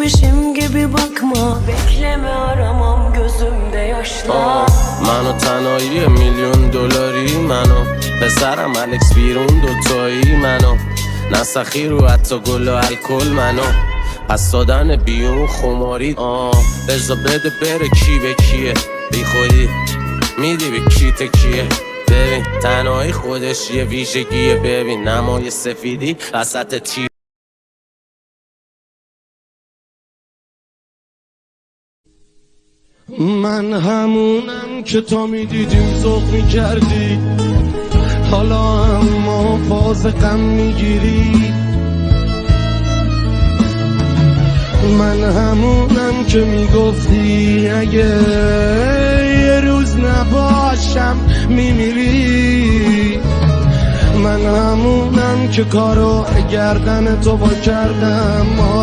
Geçmişim gibi bakma, bekleme aramam gözümde yaşlar. منو تنهایی $1,000,000 منو پسرم الکس بیرون دوتایی منو نسخی رو حتی گل و الکل منو پس دادن بیون خماری بزا بده بره کی به کیه بی خودی میدی به کی تکیه ببین تنهایی خودش یه ویژگیه ببین نمای سفیدی وسط تی من همونم که تا میدیدیم ذوق میکردی حالا اما فاز غم میگیری من همونم که میگفتی اگه یه روز نباشم میمیری من همونم که کارو گردن تو با کردم حالا